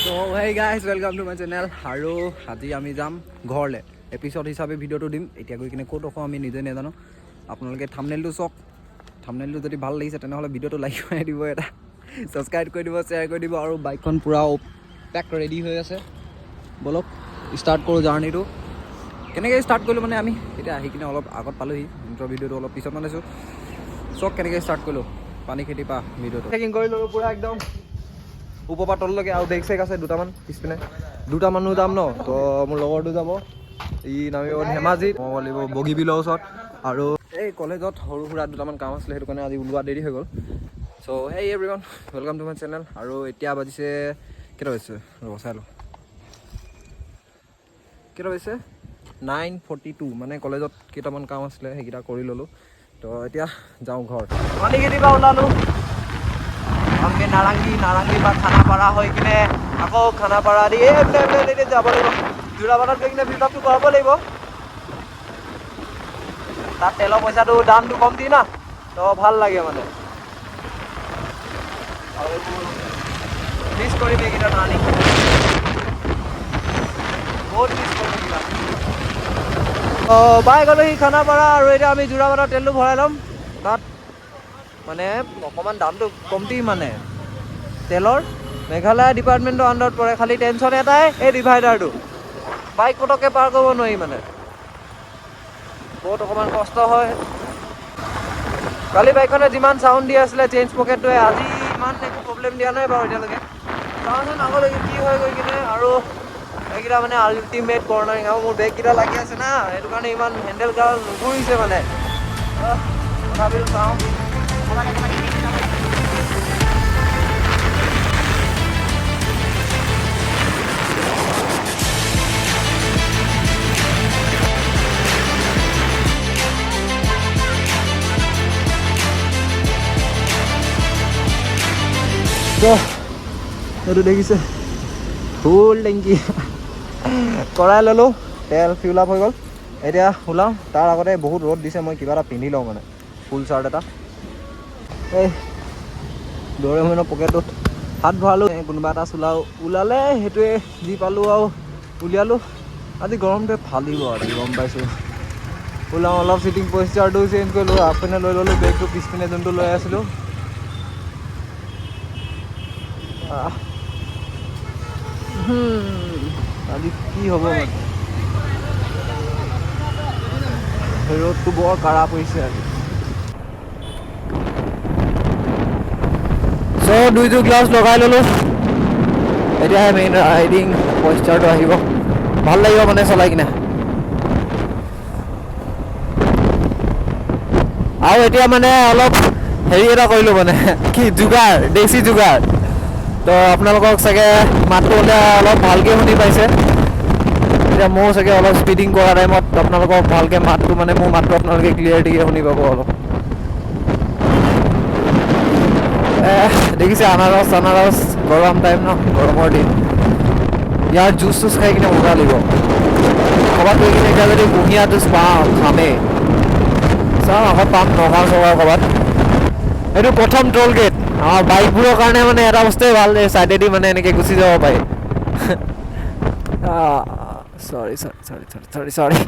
So hey guys, welcome to my channel. আৰু আজি আমি যাম ঘৰলে এপিসোড হিচাপে ভিডিওটো দিম এতিয়া গৈ কিনে ক'ত ৰখো আমি নিজে নেজানো আপোনালোকে থাম্বনেইলটো চাওক থাম্বনেইলটো যদি ভাল লাগিছে তেনেহলে ভিডিওটো লাইক কৰি দিব এটা সাবস্ক্ৰাইব কৰি দিব শেয়াৰ কৰি দিব আৰু বাইকখন পুৰা পেক ৰেডি হৈ আছে বলক ষ্টাৰ্ট কৰো জাৰ্নিটো কেনেকৈ ষ্টাৰ্ট কৰিলো মানে আমি এতিয়া আহি কিনে অলপ আগত পালোহি ইন্ট্ৰ ভিডিওটো অলপ পিছত মানেছো চক কেনেকৈ ষ্টাৰ্ট কৰিলো পানী খেতি পা ভিডিওটো চেকিং কৰি ললো পুৰা একদম উপপা তললৈকে আৰু বেগ চেক আছে দুটামান পিছপিনে দুটা মানুহ যাম ন তো মোৰ লগৰটো যাব ই নামিব ধেমাজিত মই লাগিব বগীবিলৰ ওচৰত আৰু এই কলেজত সৰু সুৰা দুটামান কাম আছিলে সেইটো কাৰণে আজি ওলোৱা দেৰি হৈ গ'ল so' hey everyone welcome to my channel আৰু এতিয়া বাজিছে কেইটা বাজিছে ৰ'ব চাই লওঁ কেইটা বাজিছে 9:42 মানে কলেজত কেইটামান কাম আছিলে সেইকেইটা কৰি ল'লোঁ তো এতিয়া যাওঁ ঘৰ পানী খেতিৰ পৰা ওলালোঁ আমি নাৰাংগী বা খানাপাৰা হৈ কিনে আকৌ খানাপাৰা দি এই যাব লাগিব যোৰাবাটত গৈ কিনে ফিল্ডআপটো কৰাব লাগিব তাত তেলৰ পইচাটো দামটো কম দি না তো ভাল লাগে মানে আৰু মিছ কৰিম এইকেইটা টাৰ্ণিং বহুত মিছ কৰিম এইকেইটা বাই গ'লো সি খানাপাৰা আৰু এতিয়া আমি যোৰাবাটত তেলটো ভৰাই ল'ম তাত মানে অকণমান দামটো কমতি মানে তেলৰ মেঘালয় ডিপাৰ্টমেণ্টৰ আণ্ডাৰত পৰে খালি টেনশ্যন এটাই এই ডিভাইডাৰটো বাইক পটককৈ পাৰ কৰিব নোৱাৰি মানে বহুত অকণমান কষ্ট হয় কালি বাইকখনে যিমান চাউণ্ড দি আছিলে চেইন পকেটটোৱে আজি ইমান একো প্ৰব্লেম দিয়া নাই বাৰু এতিয়ালৈকে চাওঁচোন আগলৈকে কি হয় গৈ কিনে আৰু এইকেইটা মানে আল্টিমেট কৰ্ণাৰিং আৰু মোৰ বেগকেইটা লাগি আছে না সেইটো কাৰণে ইমান হেণ্ডেল গাল নুঘূৰিছে মানে তথাপিও চাওঁ এইটো দেখিছে ফুল টেংকি কৰাই ল'লোঁ তেল ফিউল আপ হৈ গ'ল এতিয়া ওলাওঁ তাৰ আগতে বহুত ৰ'দ দিছে মই কিবা এটা পিন্ধি লওঁ মানে ফুল চাৰ্ট এটা এই ডৰেমনৰ পকেটটোত হাত ভৰালোঁ কোনোবা এটা ওলালে সেইটোৱে যি পালোঁ আৰু উলিয়ালোঁ আজি গৰমটোৱে ফালিব আৰু গম পাইছোঁ ওলাওঁ অলপ চিটিং পজিচাৰটো চেঞ্জ কৰিলোঁ আগপিনে লৈ ল'লোঁ বেগটো পিছপিনে যোনটো লৈ আছিলোঁ আজি কি হ'ব মানে ৰ'দটো বৰ কাঢ়া পৰিছে আজি চ' দুইযোৰ গ্লাভছ লগাই ল'লোঁ এতিয়াহে মেইন ৰাইডিং পইচাৰটো আহিব ভাল লাগিব মানে চলাই কিনে আৰু এতিয়া মানে অলপ হেৰি এটা কৰিলোঁ মানে কি যোগাৰ দেশী যোগাৰ তো আপোনালোকক চাগে মাতটো হ'লে অলপ ভালকৈ শুনি পাইছে এতিয়া ময়ো চাগে অলপ স্পীডিং কৰা টাইমত আপোনালোকক ভালকৈ মাতটো মানে মোৰ মাতটো আপোনালোকে ক্লিয়াৰিটিকৈ শুনি পাব অলপ দেখিছে আনাৰস গৰম টাইম ন গৰমৰ দিন ইয়াৰ জুচ চুচ খাই কিনে মজা লাগিব ক'ৰবাত গৈ কিনে এতিয়া যদি কুঁহিয়া জুচ পাওঁ খামেই চাওঁ আকৌ পাম নগাঁও চগাঁও ক'ৰবাত এইটো প্ৰথম টোল গেট আমাৰ বাইকবোৰৰ কাৰণে মানে এটা বস্তুৱে ভাল এই ছাইডেদি মানে এনেকৈ গুচি যাব পাৰি চৰি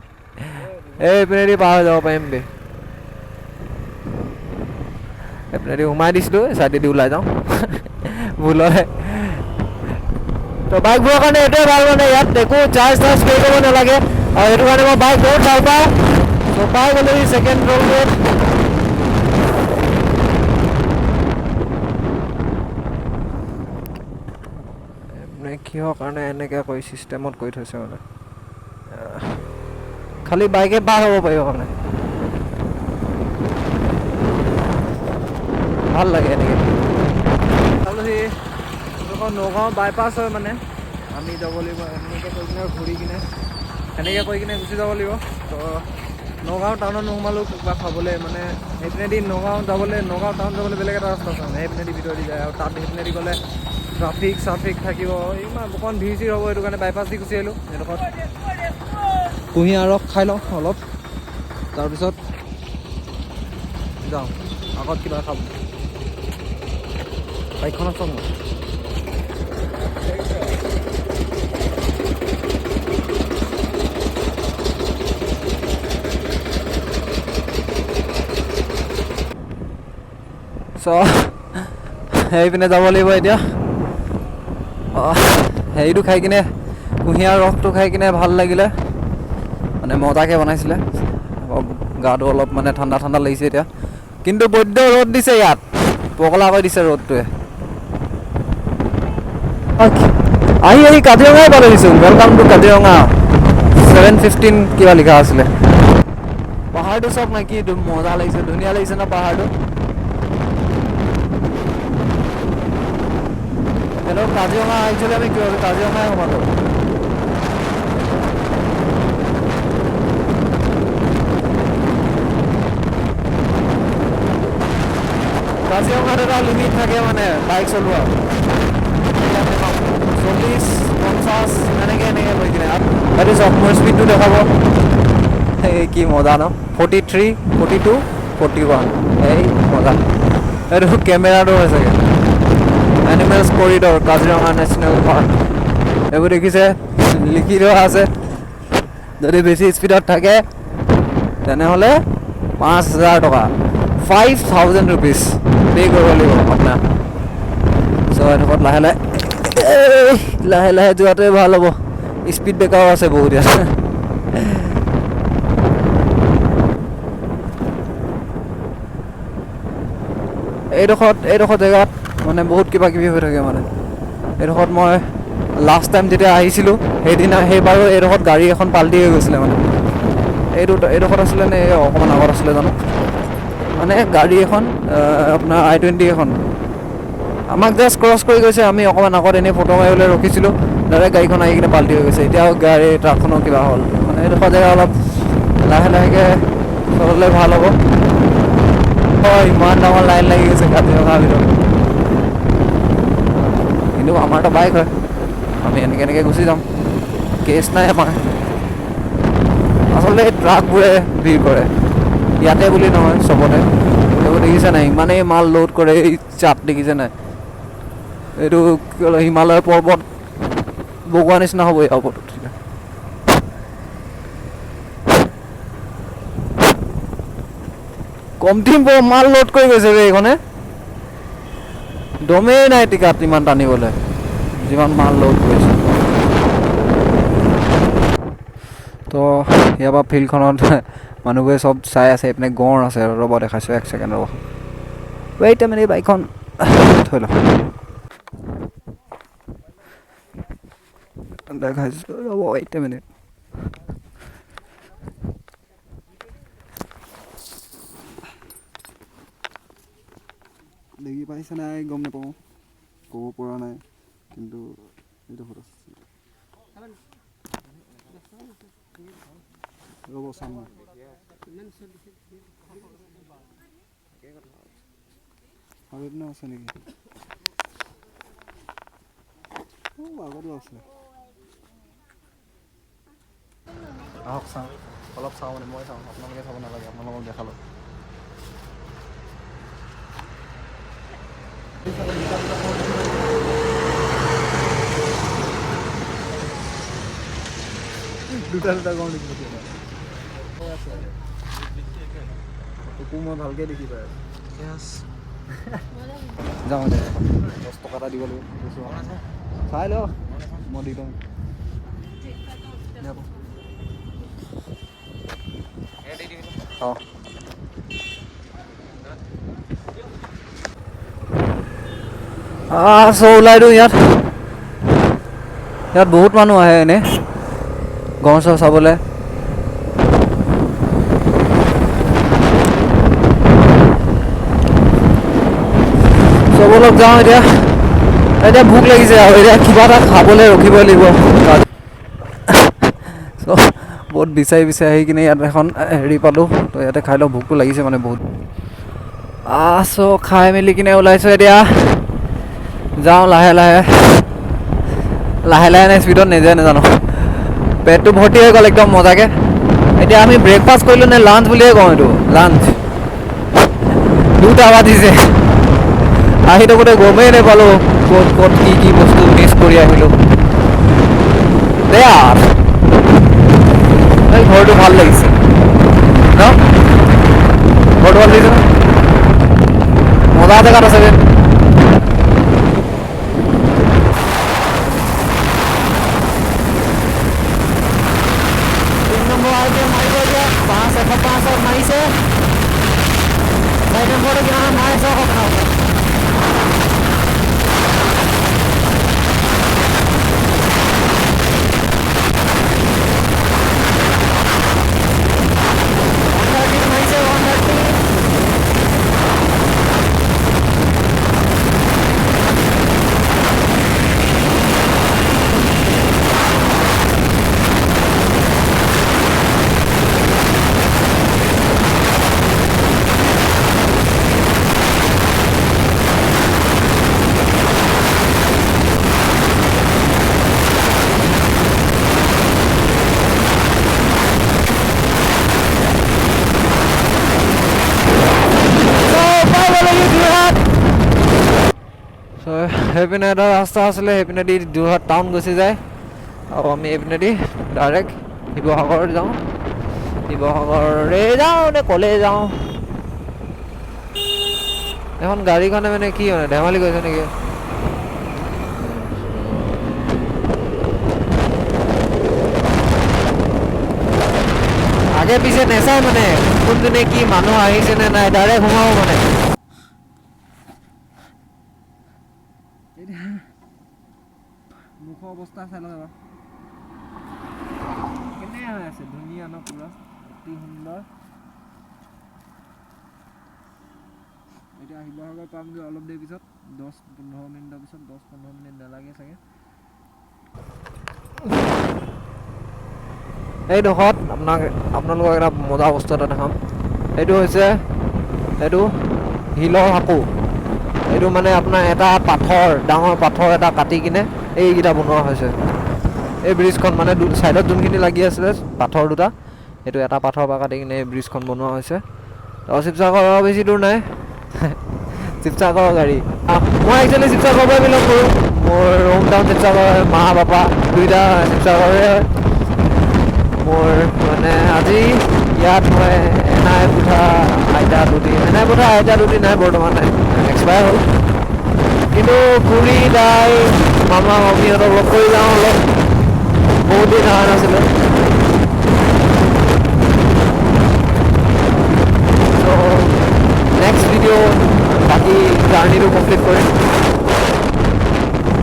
এইপিনেদি পাৰ হৈ যাব পাৰিম বে এইপিনেদি সোমাই দিছিলোঁ ছাইডেদি ওলাই যাওঁ ভুলৰে তো বাইকবোৰৰ কাৰণে এইটোৱে ভাল মানে ইয়াত একো চাৰ্জ পে' কৰিব নালাগে আৰু সেইটো কাৰণে মই বাইক বহুত ভাল পাওঁ তো পাই গ'লো ছেকেণ্ড টোল গেট কিহৰ কাৰণে এনেকৈ কৰি চিষ্টেমত কৰি থৈছে মানে খালি বাইকে পাৰ হ'ব পাৰিব মানে ভাল লাগে এনেকৈ চালোহি নগাঁও বাইপাছ হয় মানে আমি যাব লাগিব এনেকৈ কৰি কিনে ঘূৰি কিনে সেনেকৈ কৰি কিনে গুচি যাব লাগিব তো নগাঁও টাউনত নোসোমালোঁ কিবা খাবলৈ মানে সেইপিনেদি নগাঁও টাউন যাবলৈ বেলেগ এটা ৰাস্তা আছে মানে সেইপিনেদি ভিতৰেদি যায় আৰু তাত সেইপিনেদি গ'লে ট্ৰাফিক থাকিব ইমান অকণ ভিৰ চিৰ হ'ব সেইটো কাৰণে বাইপাছ দি গুচি আহিলোঁ সেইডোখৰত কুঁহিয়াৰ ৰস খাই লওঁ অলপ তাৰপিছত যাওঁ আগত কিবা খাম বাইকখনত চাম সেইপিনে যাব লাগিব এতিয়া হেৰিটো খাই কিনে কুঁহিয়াৰ ৰসটো খাই কিনে ভাল লাগিলে মানে মজাকৈ বনাইছিলে গাটো অলপ মানে ঠাণ্ডা ঠাণ্ডা লাগিছে এতিয়া কিন্তু বৈদ্য ৰ'দ দিছে ইয়াত পগলা কৰি দিছে ৰ'দটোৱে আহি কাজিৰঙাই পালে দিছোঁ ৱেলকাম টু কাজিৰঙা 7:15 কিবা লিখা আছিলে পাহাৰটো চব নাই কি মজা লাগিছে ধুনীয়া লাগিছে ন পাহাৰটো হেল্ল' কাজিৰঙা একচুৱেলি আমি কি ভাবি কাজিৰঙাই সোমালোঁ কাজিৰঙাত এটা লিমিট থাকে মানে বাইক চলোৱা 40-50 এনেকৈ লৈ কিনে এইটো চব মোৰ স্পীডটো দেখাব এই কি মজা ন 43 42 41 এই মজা এইটো কেমেৰাটো হয় চাগে animals corridor Kaziranga national park এইবোৰ দেখিছে লিখি থোৱা আছে যদি বেছি স্পীডত থাকে তেনেহ'লে 5,000 টকা 5,000 rupees পে' কৰিব লাগিব আপোনাৰ চ' এডোখৰত লাহে লাহে যোৱাটোৱে ভাল হ'ব স্পীড ব্ৰেকাৰো আছে বহুত ইয়াত এইডোখৰ জেগাত মানে বহুত কিবা কিবি হৈ থাকে মানে এইডোখৰত মই লাষ্ট টাইম যেতিয়া আহিছিলোঁ সেইবাৰো এইডোখৰত গাড়ী এখন পাল্টি হৈ গৈছিলে মানে এইডোখৰত আছিলে নে অকণমান আগত আছিলে জানো মানে গাড়ী এখন আপোনাৰ I-20 এখন আমাক জাষ্ট ক্ৰছ কৰি গৈছে আমি অকণমান আগত এনেই ফটো মাৰিবলৈ ৰখিছিলোঁ ডাইৰেক্ট গাড়ীখন আহি কিনে পাল্টি হৈ গৈছে এতিয়াও গাড়ী ট্ৰাকখনৰ কিবা হ'ল মানে এইডোখৰ জেগা অলপ লাহেকৈ চলালে ভাল হ'ব ইমান ডাঙৰ লাইন লাগি গৈছে কাজিৰঙাৰ ভিতৰত কিন্তু আমাৰতো বাইক হয় আমি এনেকৈ গুচি যাম কেছ নাই আমাৰ আচলতে এই ট্ৰাকবোৰে ভিৰ কৰে ইয়াতে বুলি নহয় চবতে এইবোৰ দেখিছে নাই ইমানেই মাল লোড কৰে এই চাপ দেখিছে নাই এইটো হিমালয় পৰ্বত বগোৱা নিচিনা হ'ব এই ওপৰত উঠিলে কমটি মাল লোড কৰি গৈছে এইখনে দমেই নাই টিকাত ইমান টানিবলৈ যিমান মাল লোড কৰিছে তো ইয়াৰ পৰা ফিল্ডখনত মানুহবোৰে চব চাই আছে এইপিনে গঁড় আছে ৰ'ব দেখাইছোঁ 1 ছেকেণ্ড ৰ'ব ৱেইট মানে এই বাইকখন থৈ লওঁ দেখাইছোঁ ৰ'ব ৱেইট মিনিট দেখি পাইছে নাই গম নাপাওঁ ক'ব পৰা নাই কিন্তু এইডোখৰত আছে ৰ'ব চাম আৰু এদিন আছে নেকি আগতো আছে আহক চাওঁ অলপ চাওঁ মানে মই চাওঁ আপোনালোকে চাব নালাগে আপোনালোকক দেখালোঁ দুটা গঁড় দেখিব তোকো মই ভালকৈ দেখি পাই আছোঁ যাওঁ দে 10 টকা এটা দিব লাগিব চাই ল মই দি দিওঁ অঁ চ' ওলাই দিওঁ ইয়াত বহুত মানুহ আহে এনেই গঁড় চৰ চাবলৈ চবলক যাওঁ এতিয়া ভোক লাগিছে আৰু এতিয়া কিবা এটা খাবলৈ ৰখিবই লাগিব বহুত বিচাৰি আহি কিনে ইয়াত এখন হেৰি পালোঁ তো ইয়াতে খাই লওঁ ভোকটো লাগিছে মানে বহুত চ' খাই মেলি কিনে ওলাইছোঁ এতিয়া যাওঁ লাহে নে স্পীডত নেযায় নাজানো পেটটো ভৰ্তি হৈ গ'ল একদম মজাকৈ এতিয়া আমি ব্ৰেকফাষ্ট কৰিলোঁ নে লাঞ্চ বুলিয়ে কওঁ এইটো লাঞ্চ 2টা বাজিছে আহি থাকোঁতে গমেই নাপালোঁ ক'ত কি বস্তু মিছ কৰি আহিলোঁ ঘৰটো ভাল লাগিছে ন ঘৰটো ভাল লাগিছে ন মজা জেগাত আছেগৈ। মাৰিছে 4 নম্বৰটো কিমান মাৰিছে আপোনাৰ সেইপিনে এটা ৰাস্তা আছিলে, সেইপিনেদি যোৰহাট টাউন গুচি যায় আৰু আমি এইপিনেদি ডাইৰেক্ট শিৱসাগৰ যাওঁ। শিৱসাগৰে যাওঁ নে ক'লে যাওঁ। এখন গাড়ীখনে মানে কি মানে ধেমালি কৰিছে নেকি? আগে পিছে নেচাই মানে কোনজনে কি মানুহ আহিছে নে নাই, ডাইৰেক্ট সোমাও মানে। মুখৰ অৱস্থা চাই লওক এবাৰ, কেনে হৈ আছে, ধুনীয়া ন, পুৰা অতি সুন্দৰ। এতিয়া শিৱসাগৰ পামগৈ অলপ দেৰি পিছত, 10-15 মিনিটৰ পিছত, 10-15 মিনিট নালাগে চাগে। এইডোখৰত আপোনালোকক এটা মজা বস্তু এটা দেখাম। এইটো হৈছে শিলৰ সাঁকো। এইটো মানে আপোনাৰ এটা পাথৰ, ডাঙৰ পাথৰ এটা কাটি কিনে এইকেইটা বনোৱা হৈছে। এই ব্ৰিজখন মানে ছাইডত যোনখিনি লাগি আছিলে পাথৰ দুটা, সেইটো এটা পাথৰৰ পৰা কাটি কিনে এই ব্ৰিজখন বনোৱা হৈছে। আৰু শিৱসাগৰৰ বেছি দূৰ নাই, শিৱসাগৰৰ গাড়ী। মই একচুৱেলি শিৱসাগৰৰ পৰাই বিলং কৰোঁ। মোৰ হোম টাউন শিৱসাগৰ, মা পাপা দুইটা শিৱসাগৰৰে হয়। মোৰ মানে আজি ইয়াত মই এনাই পুঠা আইতা দুটি নাই বৰ্তমান, নাই এক্সপায়াৰ হ'ল। কিন্তু খুৰী দাই মামা মামীহঁতক লগ কৰি যাওঁ অলপ, বহুত দিন অহা নাছিলে। নেক্সট ভিডিঅ' বাকী জাৰ্ণিটো কমপ্লিট কৰিম।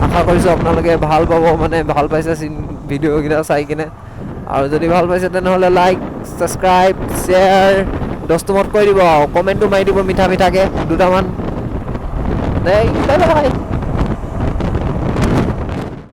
আশা কৰিছোঁ আপোনালোকে ভাল পাব, মানে ভাল পাইছে ভিডিঅ'কেইটা চাই কিনে। আৰু যদি ভাল পাইছে তেনেহ'লে লাইক, ছাবস্ক্ৰাইব, শ্বেয়াৰ 10 কৈ দিব আৰু কমেণ্টটো মাৰি দিব মিঠাকৈ দুটামান। Bye bye.